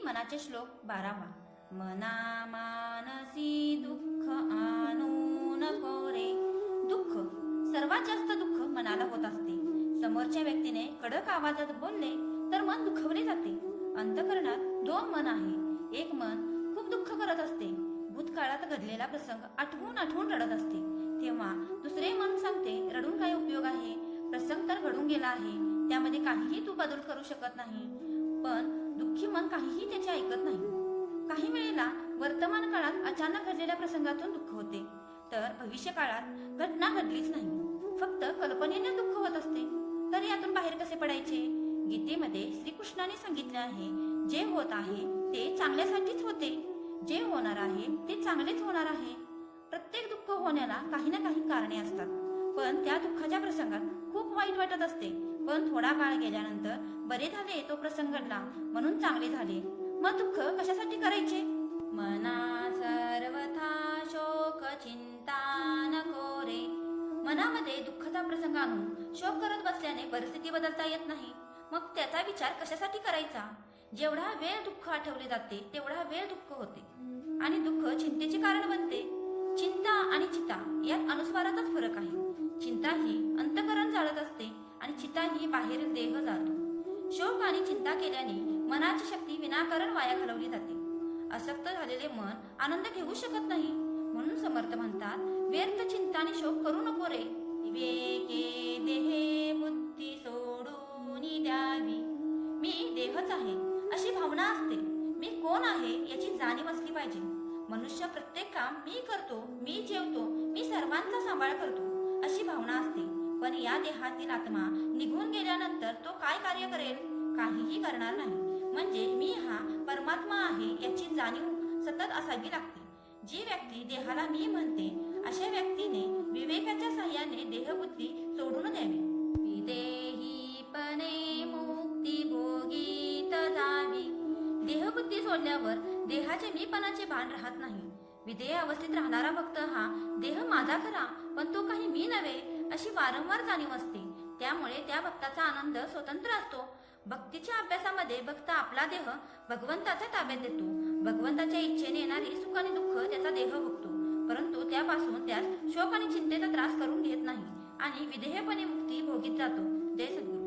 मनाचे श्लोक 12वा. मना मानसी दुःख आणू नको रे. दुःख, सर्वात जास्त दुःख मनाला होत असते. समोरच्या व्यक्तीने कडक आवाजात बोलले तर मन दुखवले जाते. अंतःकरणात दोन मन आहे. एक मन खूप दुःख करत असते, भूतकाळात घडलेला प्रसंग आठवून आठवून रडत असते. तेव्हा दुसरे मन सांगते रडून काय उपयोग आहे, प्रसंग तर घडून गेला आहे, त्यामध्ये काहीही तू बदल करू शकत नाही. पण दुःखी मन काहीही त्याचे ऐकत नाही. काही वेळेला वर्तमान काळात अचानक घडलेल्या प्रसंगातून दुःख होते, तर भविष्य काळात घटना घडलीच नाही, फक्त कल्पनेने दुःख होत असते. तर यातून बाहेर कसे पडायचे? गीतेमध्ये श्रीकृष्णाने सांगितले आहे, जे होत आहे ते चांगल्यासाठीच होते, जे होणार आहे ते चांगलेच होणार आहे. प्रत्येक दुःख होण्याला काही ना काही कारणे असतात, पण त्या दुःखाच्या प्रसंगात खूप वाईट वाटत असते. पण थोडा काळ गेल्यानंतर बरे झाले, तो प्रसंग घडला म्हणून चांगले झाले. मग दुःख कशासाठी करायचे? मना सर्वथा शोक चिंता नको रे. मनामध्ये दुःखाचा प्रसंग आणून शोक करत बसल्याने परिस्थिती बदलता येत नाही. मग त्याचा विचार कशासाठी करायचा? जेवढा वेळ दुःख आठवले जाते तेवढा वेळ दुःख होते आणि दुःख चिंतेचे कारण बनते. चिंता आणि चिता यात अनुस्वाराचाच फरक आहे. चिंता ही अंतःकरण जाळत असते आणि चिता ही बाहेर देह जातो. शोक आणि चिंता केल्याने मनाची शक्ती विनाकारण वाया घालवली जाते. आसक्त झालेले मन आनंद घेऊ शकत नाही. म्हणून समर्थ म्हणतात, व्यर्थ चिंता आणि शोक करू नको रे. विवेके देहे बुद्धी सोडून द्यावी. मी देहच आहे अशी भावना असते. मी कोण आहे याची जाणीव असली पाहिजे. मनुष्य प्रत्येक काम मी करतो, मी जेवतो, मी सर्वांचा सांभाळ करतो अशी भावना असते. पण या देहातील आत्मा निघून गेल्यानंतर तो काय कार्य करेल? काहीही करणार नाही. म्हणजे मी हा परमात्मा आहे याची जाणीव सतत असावी लागते. जी व्यक्ती देहाला मी म्हणते अशा व्यक्तीने विवेकाच्या साह्याने देहबुद्धी सोडून द्यावी. विदेहीपणे मुक्ती भोगीत जावी. देहबुद्धी सोडल्यावर देहाचे मीपणाचे भान राहत नाही. विधेय अवस्थेत राहणारा भक्त हा देह माझा खरा पण तो काही मी नव्हे अशी वारंवार जाणीव असते. त्यामुळे त्या भक्ताचा आनंद स्वतंत्र असतो. भक्तीच्या अभ्यासामध्ये भक्त आपला देह भगवंताच्या ताब्यात देतो. भगवंताच्या इच्छेने येणारी सुख आणि दुःख त्याचा देह भोगतो, परंतु त्यापासून त्यास शोक आणि चिंतेचा त्रास करून घेत नाही आणि विधेयपणे मुक्ती भोगीत जातो. जय सद्गुरू.